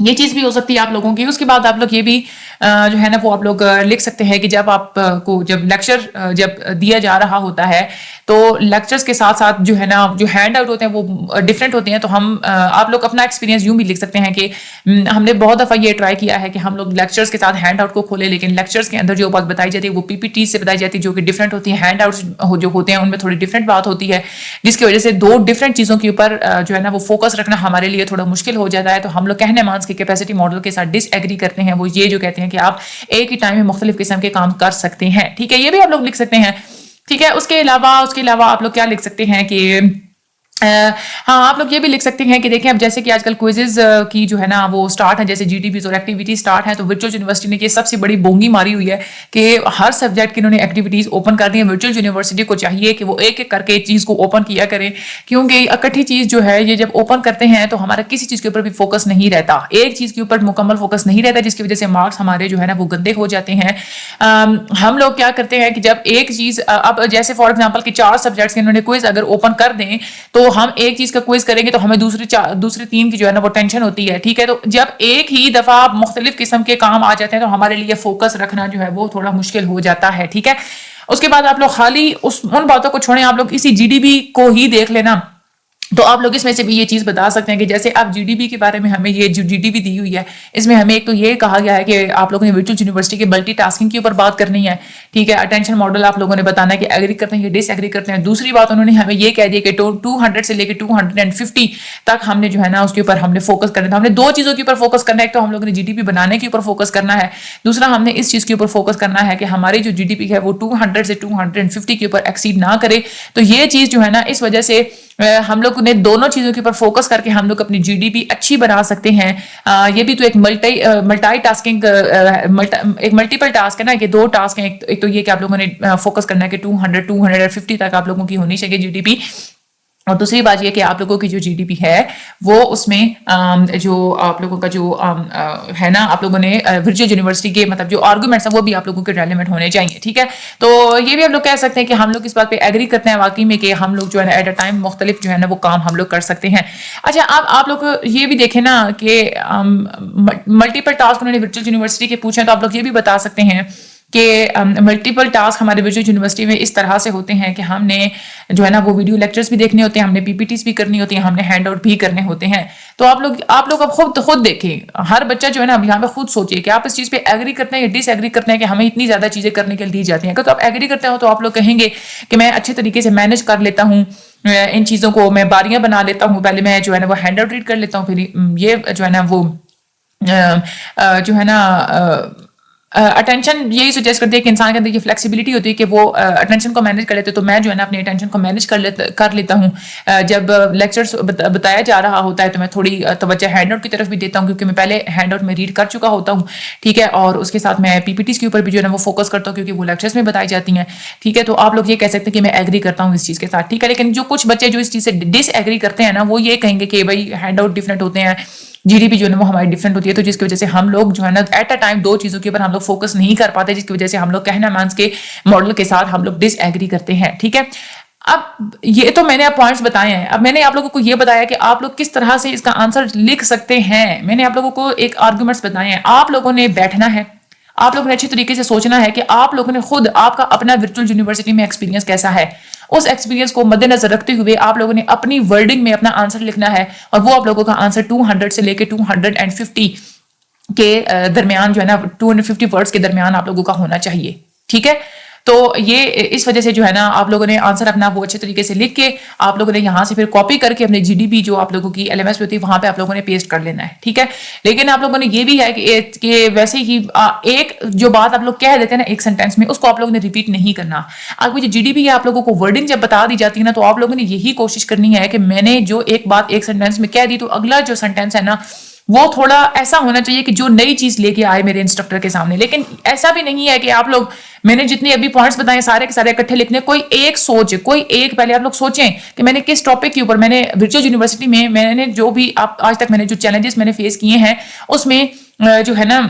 یہ چیز بھی ہو سکتی ہے آپ لوگوں کی. اس کے بعد آپ لوگ یہ بھی جو ہے نا وہ آپ لوگ لکھ سکتے ہیں کہ جب آپ کو جب لیکچر جب دیا جا رہا ہوتا ہے تو لیکچرز کے ساتھ ساتھ جو ہے نا جو ہینڈ آؤٹ ہوتے ہیں وہ ڈفرینٹ ہوتے ہیں. تو ہم آپ لوگ اپنا ایکسپیرینس یوں بھی لکھ سکتے ہیں کہ ہم نے بہت دفعہ یہ ٹرائی کیا ہے کہ ہم لوگ لیکچرز کے ساتھ ہینڈ آؤٹ کو کھولے, لیکن لیکچرز کے اندر جو بات بتائی جاتی ہے وہ پی پی ٹی سے بتائی جاتی ہے جو کہ ڈفرینٹ ہوتی ہے. ہینڈ آؤٹس جو ہوتے ہیں ان میں تھوڑی ڈفرینٹ بات ہوتی ہے, جس کی وجہ سے دو ڈفرینٹ چیزوں کے اوپر جو ہے نا وہ فوکس رکھنا ہمارے لیے تھوڑا مشکل ہو جاتا ہے. تو ہم لوگ کہنے مانس کے کیپیسٹی ماڈل کے ساتھ ڈس ایگری کرتے ہیں, وہ یہ جو کہتے ہیں کہ آپ ایک ہی ٹائم میں مختلف قسم کے کام کر سکتے ہیں. ٹھیک ہے, یہ بھی آپ لوگ لکھ سکتے ہیں. ٹھیک ہے, اس کے علاوہ آپ لوگ کیا لکھ سکتے ہیں کہ ہاں آپ لوگ یہ بھی لکھ سکتے ہیں کہ دیکھیں اب جیسے کہ آج کل کوئزز کی جو ہے نا وہ اسٹارٹ ہے, جیسے جی ڈی پیز اور ایکٹیویٹی اسٹارٹ ہیں, تو ورچوئل یونیورسٹی نے یہ سب سے بڑی بونگی ماری ہوئی ہے کہ ہر سبجیکٹ کی انہوں نے ایکٹیویٹیز اوپن کر دی ہیں. ورچوئل یونیورسٹی کو چاہیے کہ وہ ایک ایک کر کے چیز کو اوپن کیا کریں, کیونکہ اکٹھی چیز جو ہے یہ جب اوپن کرتے ہیں تو ہمارا کسی چیز کے اوپر بھی فوکس نہیں رہتا, ایک چیز کے اوپر مکمل فوکس نہیں رہتا, جس کی وجہ سے مارکس ہمارے جو ہے نا وہ گندے ہو جاتے ہیں. ہم لوگ کیا کرتے ہیں کہ جب ایک چیز اب جیسے فار ایگزامپل کہ 4 سبجیکٹس کے انہوں نے کوئز اگر اوپن کر دیں تو ہم ایک چیز کا کوئز کریں گے تو ہمیں دوسری 3 کی جو ہے نا وہ ٹینشن ہوتی ہے. ٹھیک ہے, تو جب ایک ہی دفعہ مختلف قسم کے کام آ جاتے ہیں تو ہمارے لیے فوکس رکھنا جو ہے وہ تھوڑا مشکل ہو جاتا ہے. ٹھیک ہے, اس کے بعد آپ لوگ خالی ان باتوں کو چھوڑیں, آپ لوگ اسی جی ڈی بی کو ہی دیکھ لینا. تو آپ لوگ اس میں سے بھی یہ چیز بتا سکتے ہیں کہ جیسے اب جی ڈی بی کے بارے میں ہمیں یہ جو جی ڈی بی دی ہوئی ہے اس میں ہمیں ایک تو یہ کہا گیا ہے کہ آپ لوگوں نے ورچوئل یونیورسٹی کے ملٹی ٹاسکنگ کے اوپر بات کرنی ہے. ٹھیک ہے, اٹینشن ماڈل آپ لوگوں نے بتانا ہے کہ ایگری کرتے ہیں یا ڈس ایگری کرتے ہیں. دوسری بات انہوں نے ہمیں یہ کہہ دیا کہ 200 سے لے کے 250 تک ہم نے جو ہے نا اس کے اوپر ہم نے فوکس کرنا ہے. ہم نے 2 چیزوں کے اوپر فوکس کرنا ہے, ایک تو ہم لوگوں نے جی ڈی پی بنانے کے اوپر فوکس کرنا ہے, دوسرا ہم نے اس چیز کے اوپر فوکس کرنا ہے کہ ہماری جو جی ڈی پی ہے وہ 200 سے 250 کے اوپر ایکسیڈ نہ کرے. تو یہ چیز جو ہے نا اس وجہ سے ہم لوگ نے دونوں چیزوں کے اوپر فوکس کر کے ہم لوگ اپنی جی ڈی پی اچھی بنا سکتے ہیں. یہ بھی تو ایک ملٹی ٹاسکنگ ایک ملٹیپل ٹاسک ہے نا, کہ 2 ٹاسک ہیں. ایک تو یہ کہ آپ لوگوں نے فوکس کرنا ہے کہ 250 تک آپ لوگوں کی ہونی چاہیے جی ڈی پی, اور دوسری بات یہ کہ آپ لوگوں کی جو جی ڈی پی ہے وہ اس میں جو آپ لوگوں کا جو ہے نا آپ لوگوں نے ورچوئل یونیورسٹی کے مطلب جو آرگومنٹس ہیں وہ بھی آپ لوگوں کے ریلیونٹ ہونے چاہیے. ٹھیک ہے, تو یہ بھی آپ لوگ کہہ سکتے ہیں کہ ہم لوگ اس بات پہ ایگری کرتے ہیں واقعی میں کہ ہم لوگ جو ہے نا ایٹ اے ٹائم مختلف جو ہے نا وہ کام ہم لوگ کر سکتے ہیں. اچھا, اب آپ لوگ یہ بھی دیکھیں نا کہ ملٹیپل ٹاسک انہوں نے ورچوئل یونیورسٹی کے پوچھے, تو آپ لوگ یہ بھی بتا سکتے ہیں کہ ملٹیپل ٹاسک ہمارے ورچوئل یونیورسٹی میں اس طرح سے ہوتے ہیں کہ ہم نے جو ہے نا وہ ویڈیو لیکچرز بھی دیکھنے ہوتے ہیں, ہم نے پی پی ٹیز بھی کرنی ہوتی ہیں, ہم نے ہینڈ آؤٹ بھی کرنے ہوتے ہیں. تو آپ لوگ اب خود دیکھیں, ہر بچہ جو ہے نا اب یہاں پہ خود سوچے کہ آپ اس چیز پہ ایگری کرتے ہیں یا ڈس ایگری کرتے ہیں کہ ہمیں اتنی زیادہ چیزیں کرنے کے لیے دی جاتی ہیں. اگر تو آپ ایگری کرتے ہو تو آپ لوگ کہیں گے کہ میں اچھے طریقے سے مینج کر لیتا ہوں ان چیزوں کو, میں باریاں بنا لیتا ہوں, پہلے میں جو ہے نا وہ ہینڈ آؤٹ ریڈ کر لیتا ہوں, پھر یہ جو ہے نا وہ جو ہے نا اٹینشن یہی سجیسٹ کرتی ہے کہ انسان کے اندر یہ فلیکسیبلٹی ہوتی ہے کہ وہ اٹینشن کو مینج کر لیتے. تو میں جو ہے نا اپنی اٹینشن کو مینج کر لیتا ہوں. جب لیکچرز بتایا جا رہا ہوتا ہے تو میں تھوڑی توجہ ہینڈ آؤٹ کی طرف بھی دیتا ہوں, کیونکہ میں پہلے ہینڈ آؤٹ میں ریڈ کر چکا ہوتا ہوں. ٹھیک ہے, اور اس کے ساتھ میں پی پی ٹیز کے اوپر بھی جو ہے نا وہ فوکس کرتا ہوں کیونکہ وہ لیکچرز میں بتائی جاتی ہیں. ٹھیک ہے, تو آپ لوگ یہ کہہ سکتے ہیں کہ میں ایگری کرتا ہوں اس چیز کے ساتھ. ٹھیک ہے, لیکن جو کچھ بچے جو اس چیز سے ڈس ایگری کرتے ہیں نا وہ یہ کہیں گے کہ بھائی ہینڈ آؤٹ ڈفرینٹ ہوتے ہیں, جی ڈی پی جو ہے وہ ہماری ڈفرینٹ ہوتی ہے, تو جس کی وجہ سے ہم لوگ جو ہے نا ایٹ اے ٹائم 2 چیزوں کے اوپر ہم لوگ فوکس نہیں کر پاتے, جس کی وجہ سے ہم لوگ کہنا مانس کے ماڈل کے ساتھ ہم لوگ ڈس ایگری کرتے ہیں. ٹھیک ہے, اب یہ تو میں نے آپ پوائنٹس بتائے ہیں. اب میں نے آپ لوگوں کو یہ بتایا کہ آپ لوگ کس طرح سے اس کا آنسر لکھ سکتے ہیں. میں نے آپ لوگوں کو ایک آرگومنٹس بتائے ہیں. آپ لوگوں نے بیٹھنا ہے, آپ لوگوں نے اچھی طریقے سے سوچنا ہے کہ آپ لوگوں نے خود آپ کا اپنا ورچوئل یونیورسٹی میں ایکسپیرینس کیسا ہے. اس ایکسپیرینس کو مد نظر رکھتے ہوئے آپ لوگوں نے اپنی ورڈنگ میں اپنا آنسر لکھنا ہے, اور وہ آپ لوگوں کا آنسر 200 سے لے کے 250 کے درمیان جو ہے نا 250 ورڈز کے درمیان آپ لوگوں کا ہونا چاہیے. ٹھیک ہے, تو یہ اس وجہ سے جو ہے نا آپ لوگوں نے آنسر اپنا وہ اچھے طریقے سے لکھ کے آپ لوگوں نے یہاں سے پھر کاپی کر کے اپنے جی ڈی پی جو آپ لوگوں کی ایل ایم ایس پہ ہوتی ہے وہاں پہ آپ لوگوں نے پیسٹ کر لینا ہے. ٹھیک ہے, لیکن آپ لوگوں نے یہ بھی ہے کہ ویسے ہی ایک جو بات آپ لوگ کہہ دیتے ہیں نا ایک سینٹینس میں, اس کو آپ لوگوں نے ریپیٹ نہیں کرنا. آپ کو جو جی ڈی پی ہے آپ لوگوں کو ورڈنگ جب بتا دی جاتی ہے نا تو آپ لوگوں نے یہی کوشش کرنی ہے کہ میں نے جو ایک بات ایک سینٹینس میں کہہ دی تو اگلا جو سینٹینس ہے نا وہ تھوڑا ایسا ہونا چاہیے کہ جو نئی چیز لے کے آئے میرے انسٹرکٹر کے سامنے. لیکن ایسا بھی نہیں ہے کہ آپ لوگ میں نے جتنے ابھی پوائنٹس بتائے سارے کے سارے اکٹھے لکھنے, کوئی ایک پہلے آپ لوگ سوچیں کہ میں نے کس ٹاپک کے اوپر, میں نے ورچوئل یونیورسٹی میں نے جو بھی آج تک میں نے جو چیلنجز میں نے فیس کیے ہیں اس میں جو ہے نا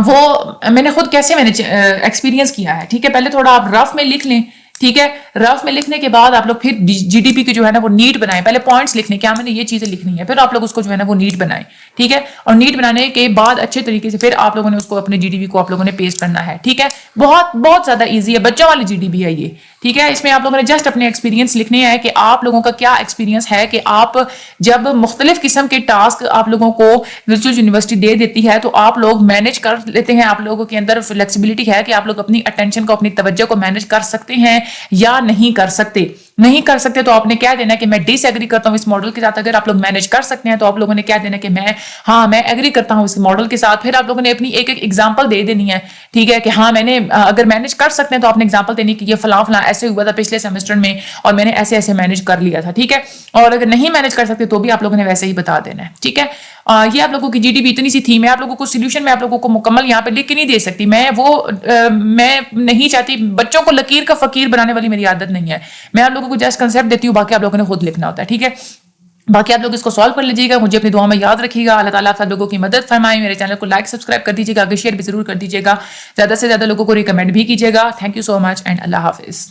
وہ میں نے خود کیسے میں نے ایکسپیرینس کیا ہے. ٹھیک ہے, پہلے تھوڑا آپ رف میں لکھ لیں ٹھیک ہے. رف میں لکھنے کے بعد آپ لوگ پھر جی ڈی پی کی جو ہے نا وہ نیٹ بنائیں. پہلے پوائنٹس لکھنے کیا میں نے یہ چیزیں لکھنی ہے, پھر آپ لوگ اس کو جو ہے نا وہ نیٹ بنائیں. ٹھیک ہے, اور نیٹ بنانے کے بعد اچھے طریقے سے پھر آپ لوگوں نے اس کو اپنے جی ڈی پی کو آپ لوگوں نے پیسٹ کرنا ہے. ٹھیک ہے, بہت بہت زیادہ ایزی ہے, بچوں والی جی ڈی پی ہے یہ. ٹھیک ہے, اس میں آپ لوگوں نے جسٹ اپنے ایکسپیرینس لکھنے ہیں کہ آپ لوگوں کا کیا ایکسپیرینس ہے کہ آپ جب مختلف قسم کے ٹاسک آپ لوگوں کو ورچوئل یونیورسٹی دے دیتی ہے تو آپ لوگ مینج کر لیتے ہیں, آپ لوگوں کے اندر فلیکسیبلٹی ہے کہ آپ لوگ اپنی اٹینشن کو, اپنی توجہ کو مینج کر سکتے ہیں یا نہیں کر سکتے. نہیں کر سکتے تو آپ نے کیا دینا ہے کہ میں ڈس ایگری کرتا ہوں اس ماڈل کے ساتھ. اگر آپ لوگ مینج کر سکتے ہیں تو آپ لوگوں نے کیا دینا ہے کہ میں ایگری کرتا ہوں اس ماڈل کے ساتھ. پھر آپ لوگوں نے اپنی ایک ایک ایگزامپل دے دینی ہے. ٹھیک ہے, کہ ہاں میں نے اگر مینج کر سکتے ہیں تو آپ نے ایگزامپل دینی کہ یہ فلاں فلاں ایسے ہوا تھا پچھلے سیمسٹر میں اور میں نے ایسے ایسے مینج کر لیا تھا. ٹھیک ہے, اور اگر نہیں مینج کر سکتے تو بھی آپ لوگوں نے ویسے ہی بتا دینا ہے. ٹھیک ہے, یہ آپ لوگوں کی جی ڈی پی اتنی سی تھی. میں آپ لوگوں کو سولوشن میں آپ لوگوں کو مکمل یہاں پہ لکھ کے نہیں دے سکتی. میں نہیں چاہتی, بچوں کو لکیر کا فقیر بنانے والی میری عادت نہیں ہے. میں آپ لوگوں کو جسٹ کنسیپٹ دیتی ہوں, باقی آپ لوگوں نے خود لکھنا ہوتا ہے. ٹھیک ہے, باقی آپ لوگ اس کو سالو کر لیجیے گا, مجھے اپنی دعا میں یاد رکھیے گا. اللہ تعالیٰ آپ سب لوگوں کی مدد فرمائے. میرے چینل کو لائک سبسکرائب کر دیجیے گا, آگے شیئر بھی ضرور کر دیجیے گا, زیادہ سے زیادہ لوگوں کو ریکمینڈ بھی کیجیے گا. Thank you so much and اللہ حافظ.